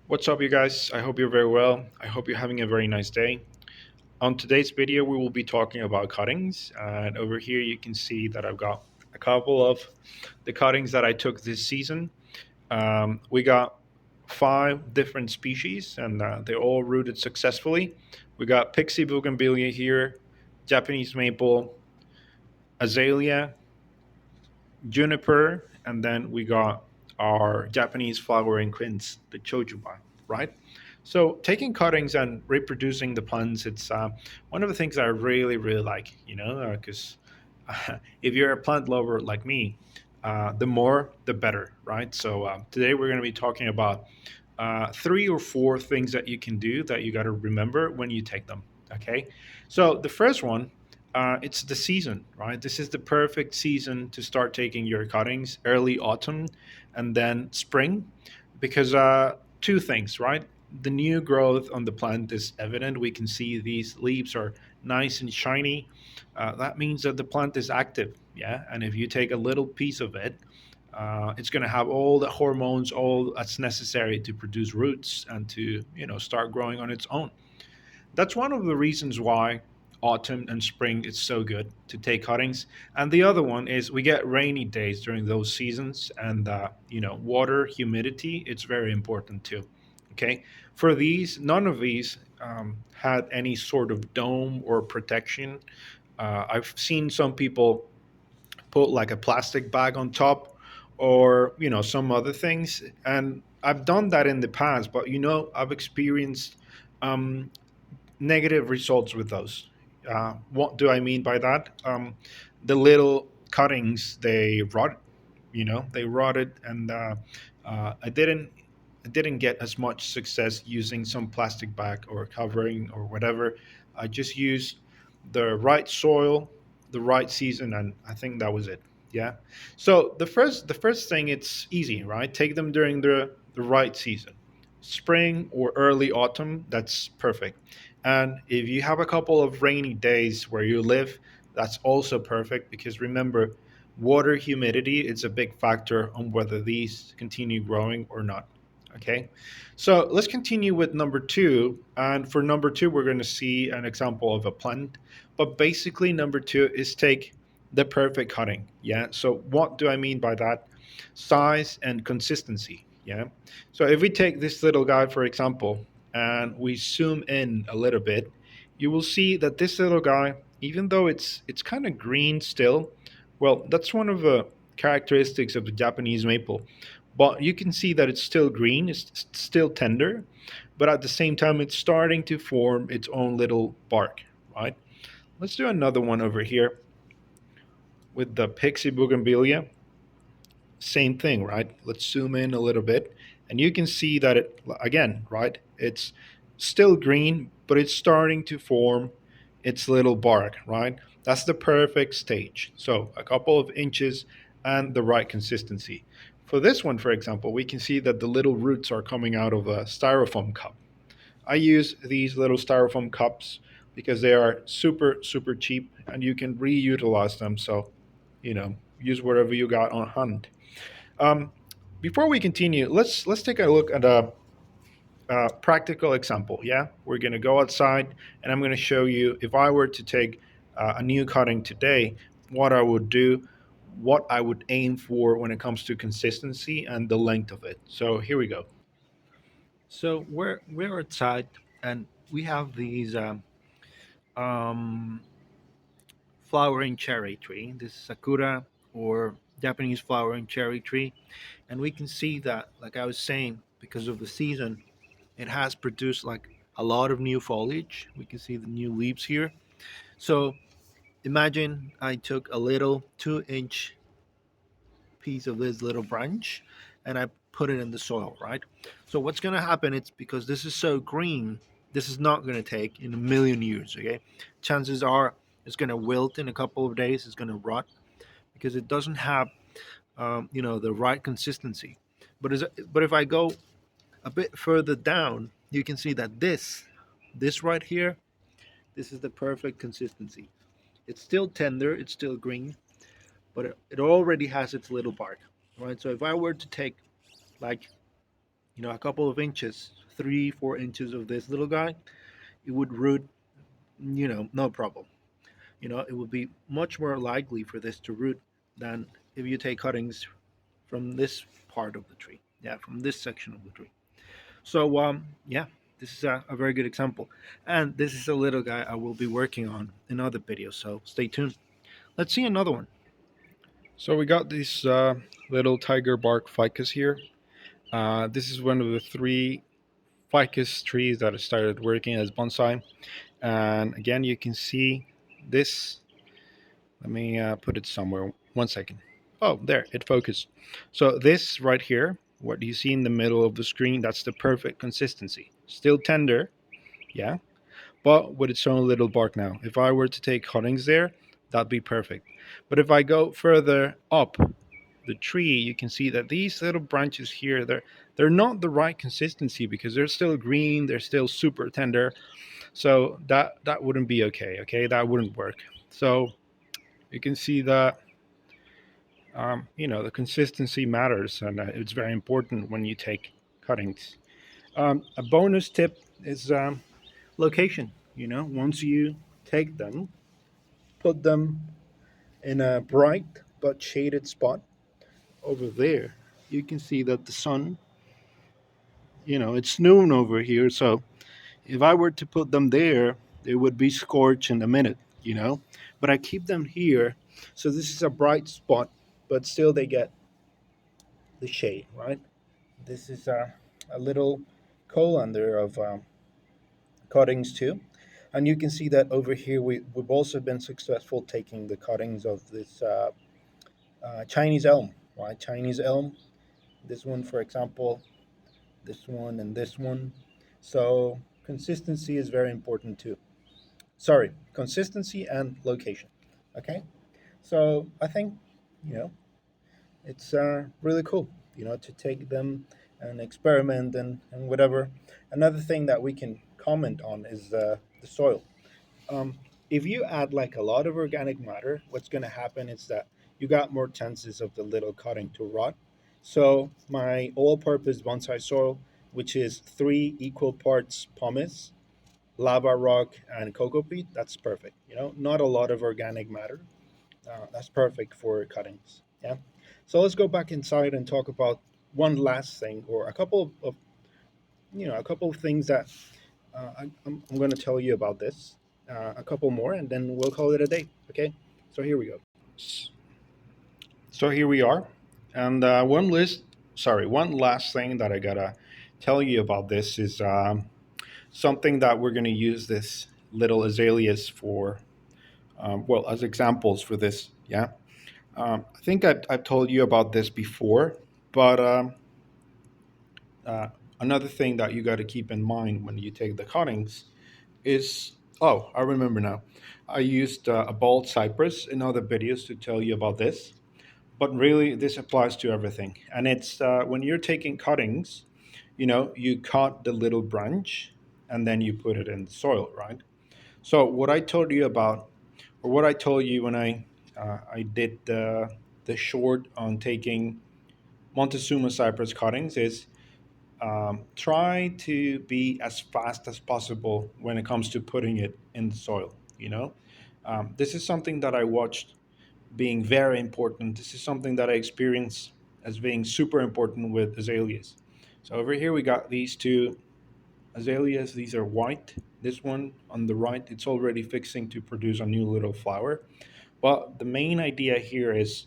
What's up, you guys? I hope you're very well. I hope you're having a very nice day. On today's video, we will be talking about cuttings. And over here, you can see that I've got a couple of the cuttings that I took this season. We got five different species, and they all rooted successfully. We got Pixie Bougainvillea here, Japanese maple, azalea, juniper, and then we got our Japanese flowering quince, the chojuban, right? So taking cuttings and reproducing the plants, it's one of the things I really, really like, because if you're a plant lover like me, the more, the better, right? So today we're going to be talking about three or four things that you can do that you got to remember when you take them. Okay. So the first one, it's the season, right? This is the perfect season to start taking your cuttings, early autumn and then spring, because two things, right? The new growth on the plant is evident. We can see these leaves are nice and shiny. That means that the plant is active. Yeah. And if you take a little piece of it, it's going to have all the hormones, all that's necessary to produce roots and to start growing on its own. That's one of the reasons why autumn and spring is so good to take cuttings. And the other one is we get rainy days during those seasons, and water, humidity, it's very important too. Okay, for these, none of these had any sort of dome or protection. I've seen some people put like a plastic bag on top, or some other things, and I've done that in the past, but I've experienced um, negative results with those. What do I mean by that? The little cuttings, they rot. They rotted, and I didn't get as much success using some plastic bag or covering or whatever. I just used the right soil, the right season, and I think that was it. Yeah. So the first thing, it's easy, right? Take them during the right season, spring or early autumn. That's perfect. And if you have a couple of rainy days where you live, that's also perfect, because remember, water humidity is a big factor on whether these continue growing or not. Okay, so let's continue with number two. And for number two, we're going to see an example of a plant. But basically, number two is take the perfect cutting. Yeah. So what do I mean by that? Size and consistency. Yeah. So if we take this little guy, for example, and we zoom in a little bit, you will see that this little guy, even though it's kind of green still, well, that's one of the characteristics of the Japanese maple. But you can see that it's still green, it's still tender, but at the same time, it's starting to form its own little bark, right? Let's do another one over here with the Pixie Bougainvillea. Same thing, right? Let's zoom in a little bit, and you can see that it, again, right? It's still green, but it's starting to form its little bark, right? That's the perfect stage. So a couple of inches and the right consistency. For this one, for example, we can see that the little roots are coming out of a styrofoam cup. I use these little styrofoam cups because they are super, super cheap and you can reutilize them. So, use whatever you got on hand. Um, Before we continue, let's take a look at a practical example. Yeah, we're going to go outside, and I'm going to show you if I were to take a new cutting today, what I would do, what I would aim for when it comes to consistency and the length of it. So here we go. So we're outside, and we have these um, flowering cherry tree. This is sakura, or Japanese flowering cherry tree, and we can see that, like I was saying, because of the season, it has produced like a lot of new foliage. We can see the new leaves here. So imagine I took a little 2-inch piece of this little branch and I put it in the soil, right? So what's going to happen, it's because this is so green, this is not going to take in a million years, okay? Chances are it's going to wilt in a couple of days, it's going to rot, because it doesn't have the right consistency. But if I go a bit further down, you can see that this right here, this is the perfect consistency. It's still tender, it's still green, but it already has its little bark, right? So if I were to take like a couple of inches, 3, 4 inches of this little guy, it would root, no problem. It would be much more likely for this to root than if you take cuttings from this part of the tree. Yeah, from this section of the tree. So, yeah, this is a very good example. And this is a little guy I will be working on in other videos. So stay tuned. Let's see another one. So we got these little tiger bark ficus here. This is one of the three ficus trees that I started working as bonsai. And again, you can see this. Let me put it somewhere. 1 second. Oh, there, it focused. So this right here, what you see in the middle of the screen, that's the perfect consistency. Still tender, yeah, but with its own little bark now. If I were to take cuttings there, that'd be perfect. But if I go further up the tree, you can see that these little branches here, they're not the right consistency because they're still green, they're still super tender. So that wouldn't be okay. Okay, that wouldn't work. So you can see that the consistency matters, and it's very important when you take cuttings. A bonus tip is location. Once you take them, put them in a bright but shaded spot over there. You can see that the sun, it's noon over here, so if I were to put them there, they would be scorched in a minute. But I keep them here, so this is a bright spot, but still they get the shade, right? This is a little colander of cuttings too. And you can see that over here we've also been successful taking the cuttings of this Chinese elm, right? Chinese elm, this one, for example, this one and this one. So consistency is very important too. Sorry, consistency and location. Okay, so I think you know it's really cool, to take them and experiment and whatever. Another thing that we can comment on is the soil. If you add like a lot of organic matter, what's going to happen is that you got more chances of the little cutting to rot. So my all-purpose bonsai soil, which is 3 equal parts pumice, lava rock, and cocoa peat, that's perfect. Not a lot of organic matter. That's perfect for cuttings. Yeah. So let's go back inside and talk about one last thing, or a couple of things that I'm going to tell you about this. A couple more, and then we'll call it a day. Okay. So here we go. So here we are, and one last thing that I gotta tell you about this is something that we're gonna use this little azaleas for. Well, as examples for this. Yeah. I think I've told you about this before, but uh, another thing that you got to keep in mind when you take the cuttings is, oh, I remember now. I used a bald cypress in other videos to tell you about this, but really this applies to everything. And it's when you're taking cuttings, you cut the little branch and then you put it in the soil, right? So what I told you about, or what I told you when I did the short on taking Montezuma cypress cuttings is try to be as fast as possible when it comes to putting it in the soil. This is something that I watched being very important. This is something that I experienced as being super important with azaleas. So over here we got these two azaleas. These are white. This one on the right, it's already fixing to produce a new little flower. But the main idea here is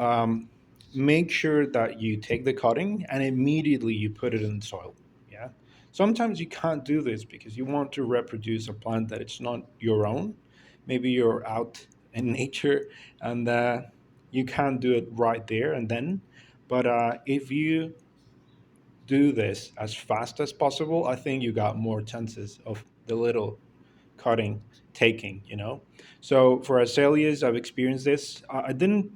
um, make sure that you take the cutting and immediately you put it in the soil. Yeah. Sometimes you can't do this because you want to reproduce a plant that it's not your own. Maybe you're out in nature and you can't do it right there and then. But if you do this as fast as possible, I think you got more chances of the little cutting taking. So for azaleas, I've experienced this. I didn't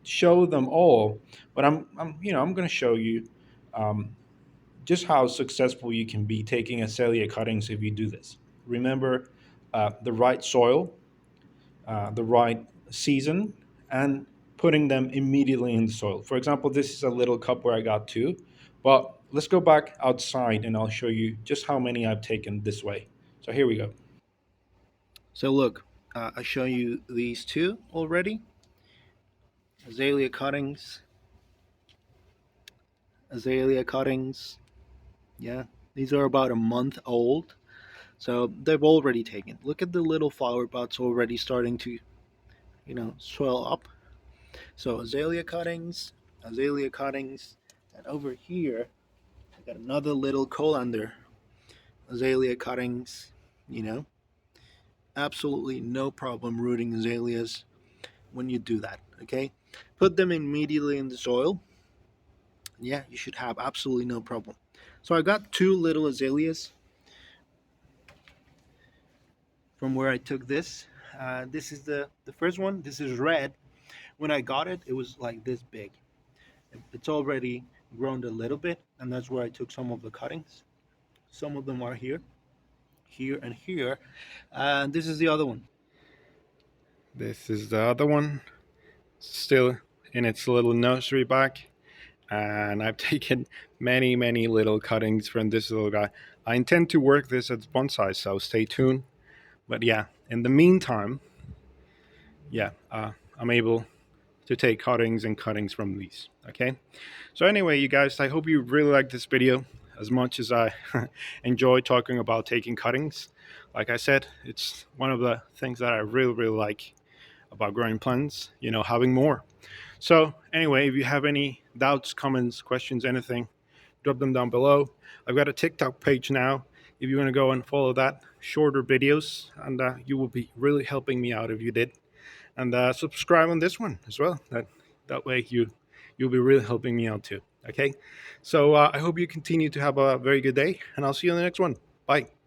show them all, but I'm going to show you um, just how successful you can be taking azalea cuttings if you do this. Remember the right soil, the right season, and putting them immediately in the soil. For example, this is a little cup where I got two, but let's go back outside and I'll show you just how many I've taken this way. So here we go. So look, I show you these two already. Azalea cuttings, azalea cuttings. Yeah, these are about a month old. So they've already taken. Look at the little flower buds already starting to, swell up. So azalea cuttings, and over here I got another little colander azalea cuttings. You know, absolutely no problem rooting azaleas when you do that. Okay, put them immediately in the soil. Yeah, you should have absolutely no problem. So I got two little azaleas from where I took this. This is the first one. This is red. When I got it, it was like this big. It's already grown a little bit, and that's where I took some of the cuttings. Some of them are here, here, and here. And this is the other one. This is the other one, still in its little nursery bag. And I've taken many, many little cuttings from this little guy. I intend to work this as bonsai, so stay tuned. But yeah, in the meantime, yeah, I'm able to take cuttings and cuttings from these. Okay. So anyway, you guys, I hope you really like this video as much as I enjoy talking about taking cuttings. Like I said, it's one of the things that I really, really like about growing plants. Having more. So anyway, if you have any doubts, comments, questions, anything, drop them down below. I've got a TikTok page now. If you want to go and follow that, shorter videos, and you will be really helping me out if you did. And subscribe on this one as well. That way you'll be really helping me out too. Okay, so I hope you continue to have a very good day, and I'll see you on the next one. Bye.